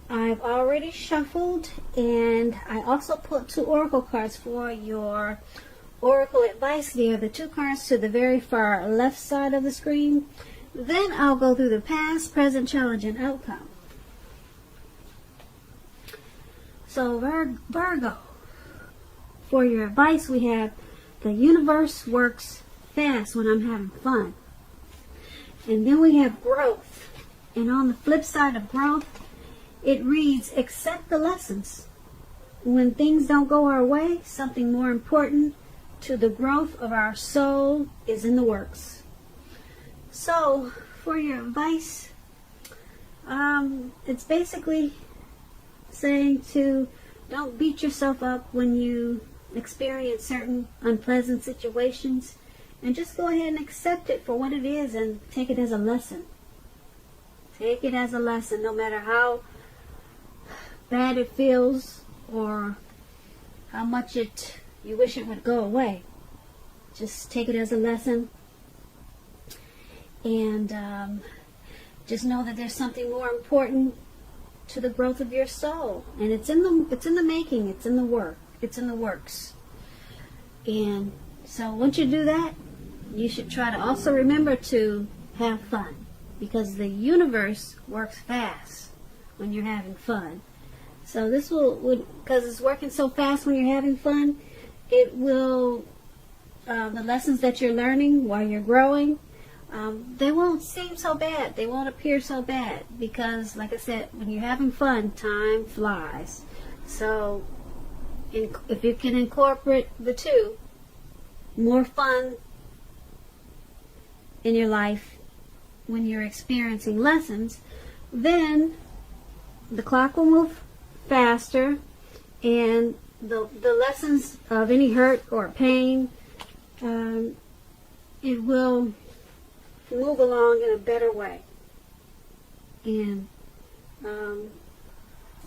I've already shuffled, and I also put 2 oracle cards for your oracle advice. They are the 2 cards to the very far left side of the screen. Then I'll go through the past, present, challenge, and outcome. So Virgo, for your advice, we have the universe works fast when I'm having fun. And then we have growth. And on the flip side of growth, it reads, accept the lessons. When things don't go our way, something more important to the growth of our soul is in the works. So, for your advice, it's basically saying to don't beat yourself up when you experience certain unpleasant situations, and just go ahead and accept it for what it is and take it as a lesson. Take it as a lesson, no matter how bad it feels or how much you wish it would go away. Just take it as a lesson, and just know that there's something more important to the growth of your soul, and it's in the making, it's in the works. And so once you do that, you should try to also remember to have fun, because the universe works fast when you're having fun. So this will because it's working so fast when you're having fun, it will the lessons that you're learning while you're growing, they won't seem so bad. They won't appear so bad, because, like I said, when you're having fun, time flies. So if you can incorporate the 2, more fun in your life when you're experiencing lessons, then the clock will move faster, and the lessons of any hurt or pain, it will move along in a better way. And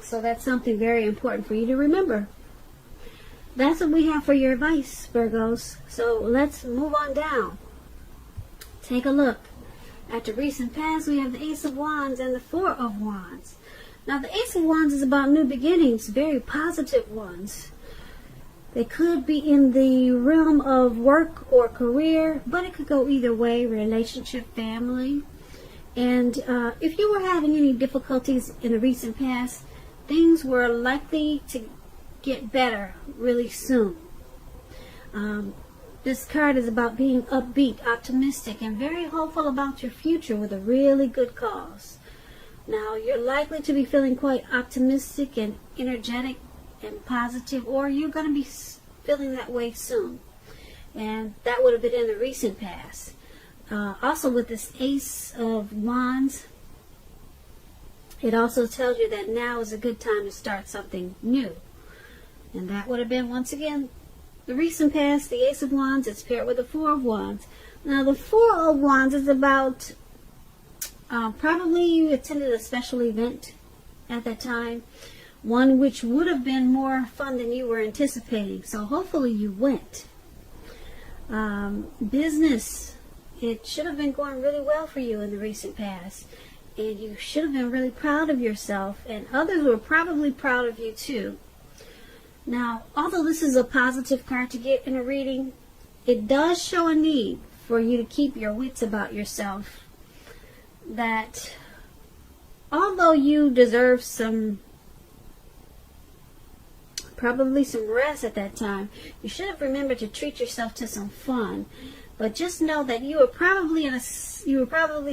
so that's something very important for you to remember. That's what we have for your advice, Virgos. So let's move on down. Take a look at the recent past. We have the Ace of Wands and the 4 of Wands. Now, the Ace of Wands is about new beginnings, very positive ones. They could be in the realm of work or career, but it could go either way, relationship, family. And if you were having any difficulties in the recent past, things were likely to get better really soon. This card is about being upbeat, optimistic, and very hopeful about your future with a really good cause. Now, you're likely to be feeling quite optimistic and energetic and positive, or you're going to be feeling that way soon. And that would have been in the recent past. Also, with this Ace of Wands, it also tells you that now is a good time to start something new. And that would have been, once again, the recent past, the Ace of Wands. It's paired with the 4 of Wands. Now, the 4 of Wands is about probably you attended a special event at that time, one which would have been more fun than you were anticipating. So hopefully you went. Business, it should have been going really well for you in the recent past, and you should have been really proud of yourself, and others were probably proud of you too. Now, although this is a positive card to get in a reading, it does show a need for you to keep your wits about yourself. That although you deserve probably some rest at that time, you should have remembered to treat yourself to some fun. But just know that you were probably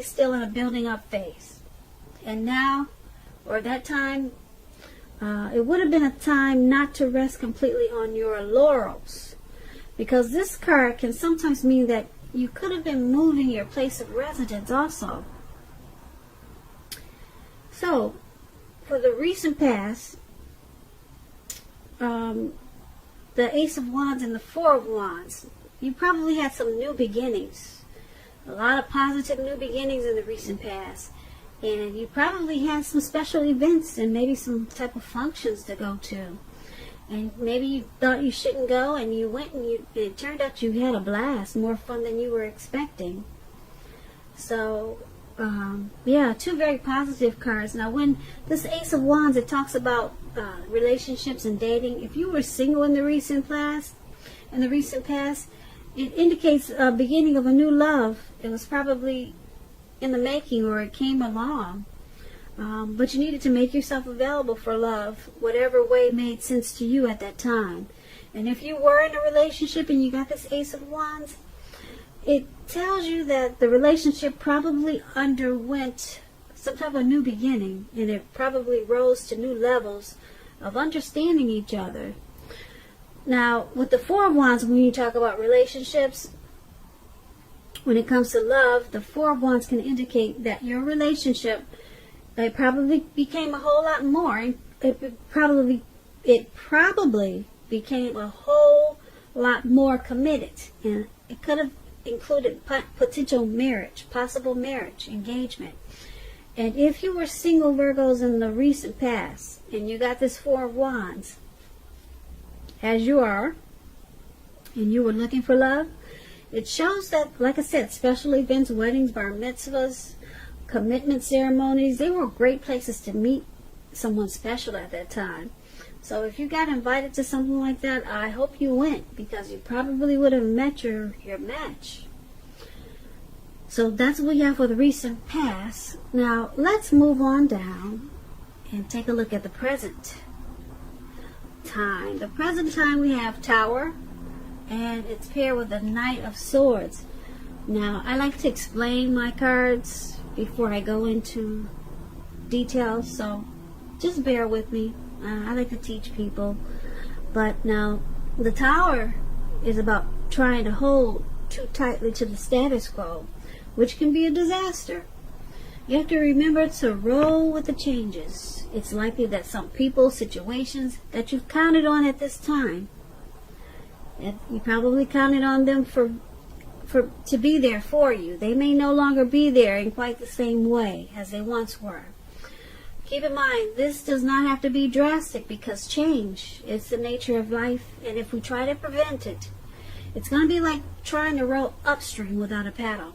still in a building up phase. And now, or that time, it would have been a time not to rest completely on your laurels, because this card can sometimes mean that you could have been moving your place of residence also. So, for the recent past, the Ace of Wands and the 4 of Wands, you probably had some new beginnings. A lot of positive new beginnings in the recent past. And you probably had some special events and maybe some type of functions to go to. And maybe you thought you shouldn't go, and you went, and it turned out you had a blast, more fun than you were expecting. So Yeah, two very positive cards. Now, when this Ace of Wands, it talks about relationships and dating. If you were single in the recent past, it indicates a beginning of a new love. It was probably in the making, or it came along. But you needed to make yourself available for love, whatever way made sense to you at that time. And if you were in a relationship and you got this Ace of Wands, it tells you that the relationship probably underwent some type of new beginning, and it probably rose to new levels of understanding each other. Now, with the Four of Wands, when you talk about relationships, when it comes to love, the Four of Wands can indicate that your relationship, it probably became a whole lot more. It probably became a whole lot more committed, and it could have included potential marriage, possible marriage, engagement. And if you were single, Virgos, in the recent past, and you got this Four of Wands, as you are, and you were looking for love, it shows that, like I said, special events, weddings, bar mitzvahs, commitment ceremonies, they were great places to meet someone special at that time. So if you got invited to something like that, I hope you went, because you probably would have met your match. So that's what we have for the recent past. Now let's move on down and take a look at the present time. The present time, we have Tower, and it's paired with the Knight of Swords. Now, I like to explain my cards before I go into details, so just bear with me. I like to teach people. But now, the Tower is about trying to hold too tightly to the status quo, which can be a disaster. You have to remember to roll with the changes. It's likely that some people, situations that you've counted on at this time, that you probably counted on them to be there for you, they may no longer be there in quite the same way as they once were. Keep in mind, this does not have to be drastic, because change is the nature of life, and if we try to prevent it, it's going to be like trying to row upstream without a paddle.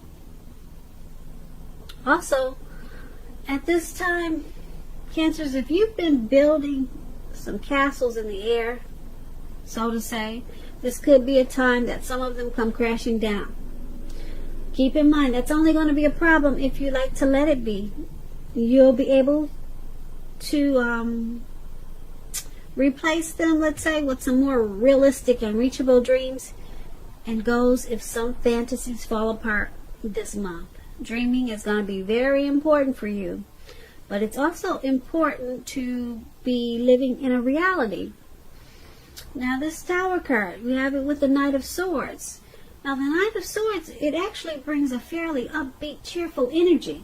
Also, at this time, Cancers, if you've been building some castles in the air, so to say, this could be a time that some of them come crashing down. Keep in mind, that's only going to be a problem if you like to let it be. You'll be able to replace them, let's say, with some more realistic and reachable dreams and goals if some fantasies fall apart this month. Dreaming is going to be very important for you, but it's also important to be living in a reality. Now, this Tower card, we have it with the Knight of Swords. Now, the Knight of Swords, it actually brings a fairly upbeat, cheerful energy.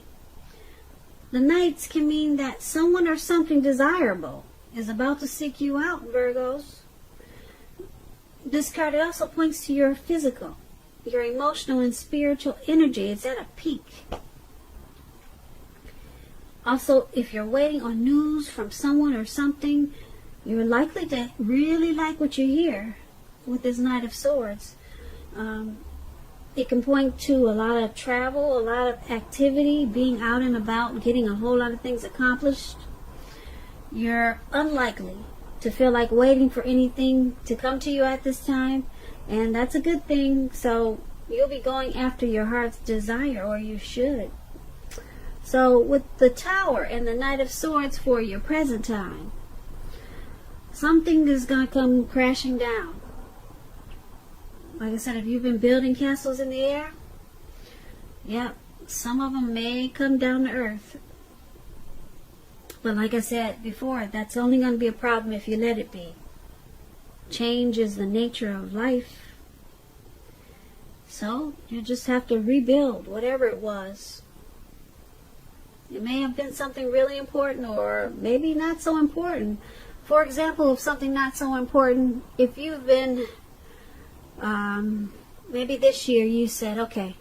The Knights can mean that someone or something desirable is about to seek you out, Virgos. This card, it also points to your physical, your emotional and spiritual energy. It's at a peak. Also, if you're waiting on news from someone or something, you're likely to really like what you hear with this Knight of Swords. It can point to a lot of travel, a lot of activity, being out and about, getting a whole lot of things accomplished. You're unlikely to feel like waiting for anything to come to you at this time, and that's a good thing. So you'll be going after your heart's desire, or you should. So with the Tower and the Knight of Swords for your present time, something is going to come crashing down. Like I said, if you've been building castles in the air, yeah, some of them may come down to earth. But like I said before, that's only going to be a problem if you let it be. Change is the nature of life. So you just have to rebuild whatever it was. It may have been something really important, or maybe not so important. For example, if something not so important, if you've been, maybe this year you said, okay,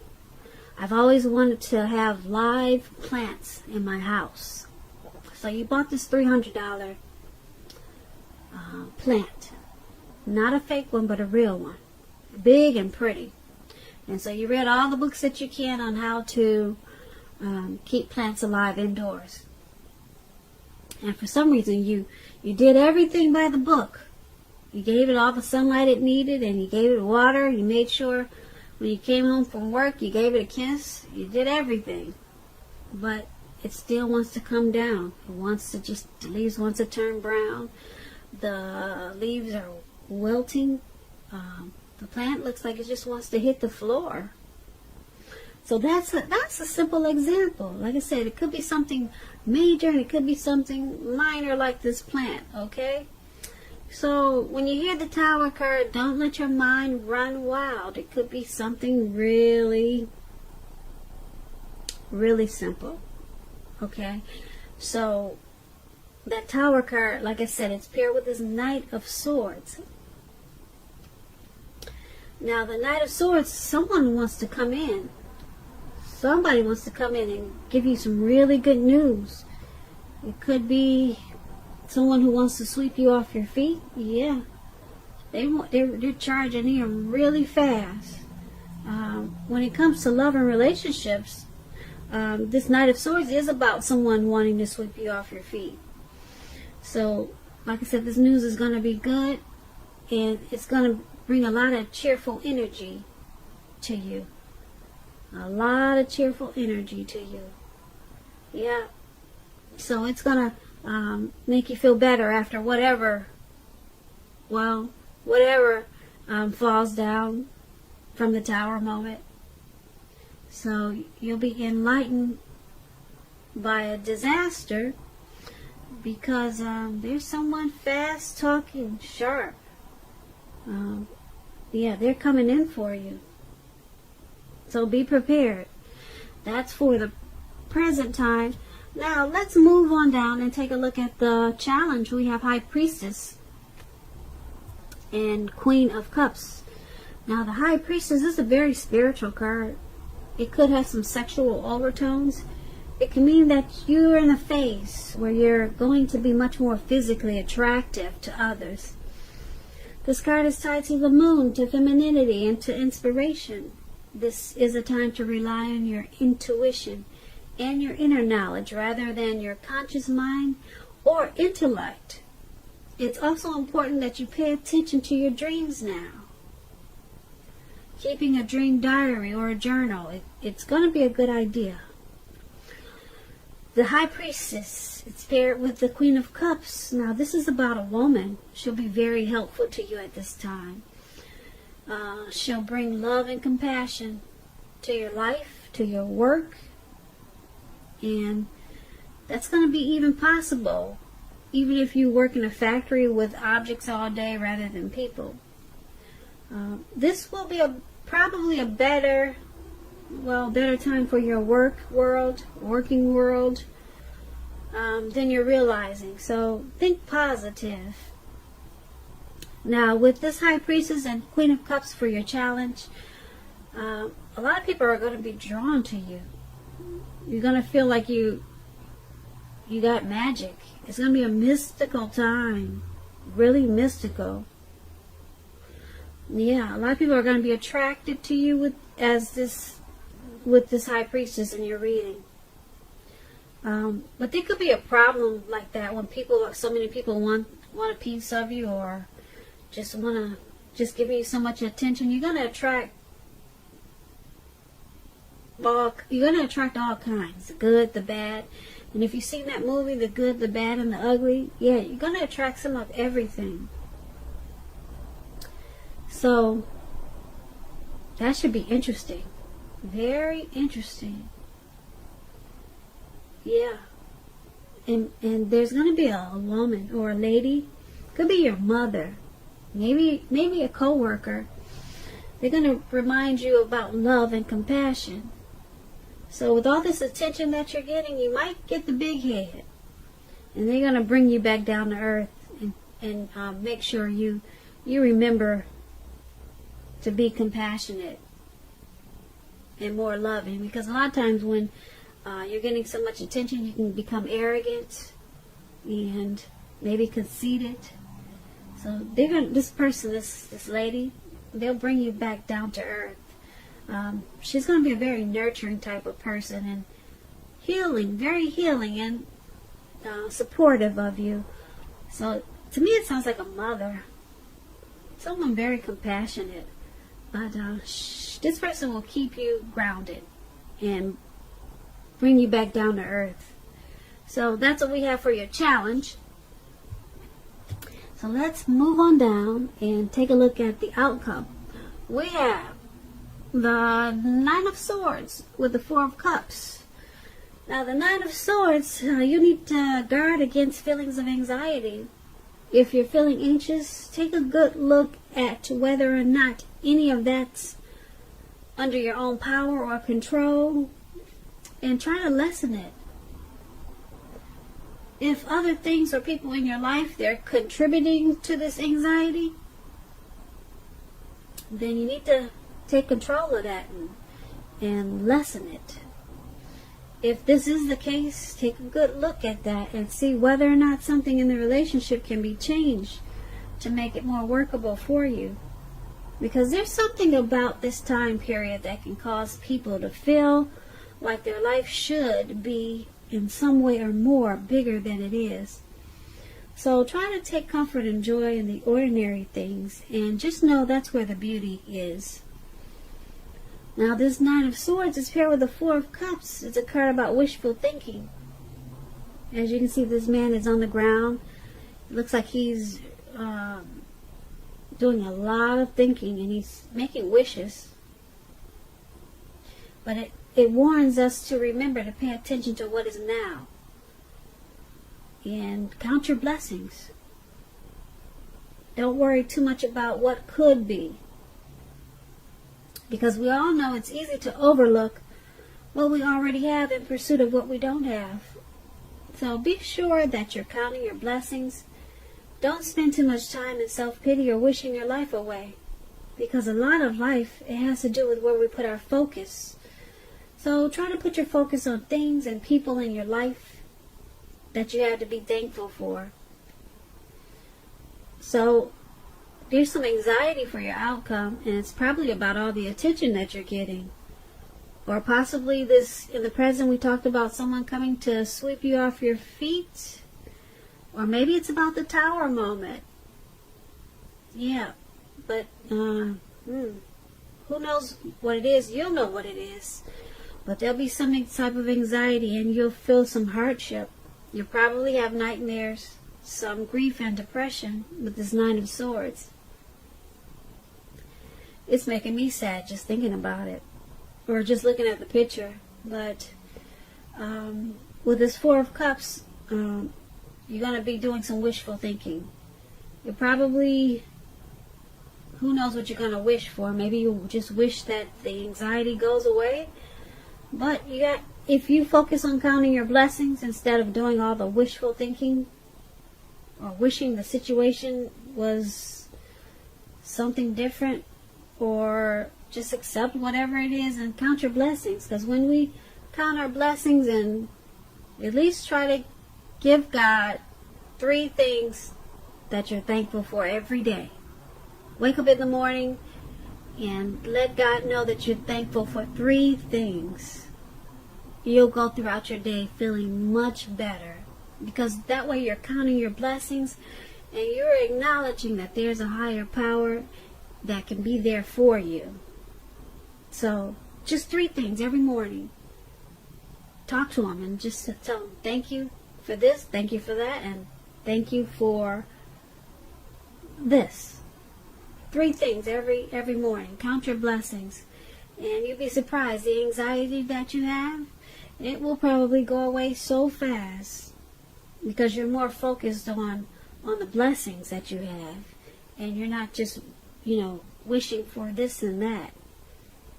I've always wanted to have live plants in my house. So you bought this $300 plant. Not a fake one, but a real one. Big and pretty. And so you read all the books that you can on how to keep plants alive indoors. And for some reason, you did everything by the book. You gave it all the sunlight it needed, and you gave it water. You made sure when you came home from work, you gave it a kiss. You did everything. But it still wants to come down. It wants to the leaves want to turn brown. The leaves are wilting. The plant looks like it just wants to hit the floor. So that's a simple example. Like I said, it could be something major and it could be something minor like this plant, okay? So when you hear the Tower card, don't let your mind run wild. It could be something really, really simple, okay? So that Tower card, like I said, it's paired with this Knight of Swords. Now the Knight of Swords, someone wants to come in. Somebody wants to come in and give you some really good news. It could be someone who wants to sweep you off your feet. Yeah, they're charging in really fast. When it comes to love and relationships, this Knight of Swords is about someone wanting to sweep you off your feet. So, like I said, this news is going to be good, and it's going to bring a lot of cheerful energy to you. A lot of cheerful energy to you. Yeah. So it's going to make you feel better after whatever falls down from the Tower moment. So you'll be enlightened by a disaster because there's someone fast talking, sharp. Yeah, they're coming in for you. So be prepared. That's for the present time. Now let's move on down and take a look at the challenge. We have High Priestess and Queen of Cups. Now the High Priestess is a very spiritual card. It could have some sexual overtones. It can mean that you're in a phase where you're going to be much more physically attractive to others. This card is tied to the moon, to femininity, and to inspiration. This is a time to rely on your intuition and your inner knowledge rather than your conscious mind or intellect. It's also important that you pay attention to your dreams now. Keeping a dream diary or a journal, it's going to be a good idea. The High Priestess, it's paired with the Queen of Cups. Now this is about a woman. She'll be very helpful to you at this time. She'll bring love and compassion to your life, to your work, and that's going to be even possible even if you work in a factory with objects all day rather than people. This will be probably a better time for your working world than you're realizing. So think positive. Now, with this High Priestess and Queen of Cups for your challenge, a lot of people are going to be drawn to you. You're going to feel like you got magic. It's going to be a mystical time. Really mystical. Yeah, a lot of people are going to be attracted to you with this High Priestess in your reading. But there could be a problem like that when so many people want a piece of you or just give you so much attention. You're going to attract all kinds, the good, the bad. And if you've seen that movie, The Good, the Bad, and the Ugly, yeah, you're going to attract some of everything. So that should be interesting. Very interesting. Yeah. And there's going to be a woman or a lady. Could be your mother. Maybe a co-worker. They're going to remind you about love and compassion. So with all this attention that you're getting, you might get the big head. And they're going to bring you back down to earth and make sure you remember to be compassionate and more loving. Because a lot of times when you're getting so much attention, you can become arrogant and maybe conceited. So this lady, they'll bring you back down to earth. She's going to be a very nurturing type of person, healing, very healing and supportive of you. So to me it sounds like a mother, someone very compassionate. But this person will keep you grounded and bring you back down to earth. So that's what we have for your challenge. So let's move on down and take a look at the outcome. We have the Nine of Swords with the Four of Cups. Now the Nine of Swords, you need to guard against feelings of anxiety. If you're feeling anxious, take a good look at whether or not any of that's under your own power or control, and try to lessen it. If other things or people in your life, they're contributing to this anxiety, then you need to take control of that and lessen it. If this is the case, take a good look at that and see whether or not something in the relationship can be changed to make it more workable for you. Because there's something about this time period that can cause people to feel like their life should be in some way or more bigger than it is. So try to take comfort and joy in the ordinary things, and just know that's where the beauty is. Now this Nine of Swords is paired with the Four of Cups. It's a card about wishful thinking. As you can see, this man is on the ground. It looks like he's doing a lot of thinking, and he's making wishes. But it warns us to remember to pay attention to what is now and count your blessings. Don't worry too much about what could be, because we all know it's easy to overlook what we already have in pursuit of what we don't have. So be sure that you're counting your blessings. Don't spend too much time in self-pity or wishing your life away, because a lot of life, it has to do with where we put our focus. So try to put your focus on things and people in your life that you have to be thankful for. So there's some anxiety for your outcome, and it's probably about all the attention that you're getting. Or possibly this, in the present, we talked about someone coming to sweep you off your feet. Or maybe it's about the Tower moment. Yeah, but who knows what it is? You'll know what it is. But there'll be some type of anxiety, and you'll feel some hardship. You'll probably have nightmares, some grief and depression with this Nine of Swords. It's making me sad just thinking about it, or just looking at the picture. But with this Four of Cups, you're going to be doing some wishful thinking. You're probably, who knows what you're going to wish for. Maybe you just wish that the anxiety goes away. But if you focus on counting your blessings instead of doing all the wishful thinking or wishing the situation was something different, or just accept whatever it is and count your blessings. Because when we count our blessings and at least try to give God 3 things that you're thankful for every day. Wake up in the morning and let God know that you're thankful for 3 things. You'll go throughout your day feeling much better, because that way you're counting your blessings and you're acknowledging that there's a higher power that can be there for you. So just 3 things every morning. Talk to Him and just tell Him, thank you for this, thank you for that, and thank you for this. 3 things every morning. Count your blessings, and you'll be surprised. The anxiety that you have, it will probably go away so fast, because you're more focused on the blessings that you have, and you're not just wishing for this and that.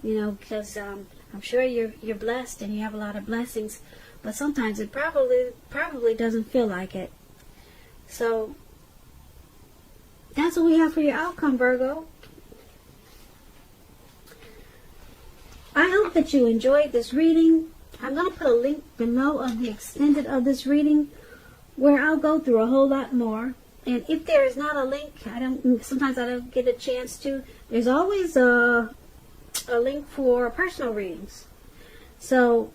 Because I'm sure you're blessed and you have a lot of blessings, but sometimes it probably doesn't feel like it. So that's what we have for your outcome, Virgo. I hope that you enjoyed this reading. I'm going to put a link below of the extended of this reading, where I'll go through a whole lot more. And if there is not a link, sometimes I don't get a chance to. There's always a link for personal readings. So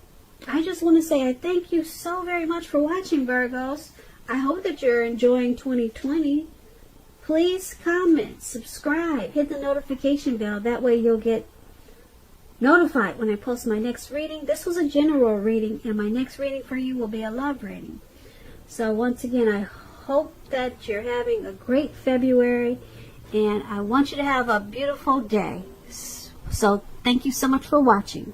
I just want to say I thank you so very much for watching, Virgos. I hope that you're enjoying 2020. Please comment, subscribe, hit the notification bell. That way you'll get notified when I post my next reading. This was a general reading, and my next reading for you will be a love reading. So once again, I hope that you're having a great February, and I want you to have a beautiful day. So thank you so much for watching.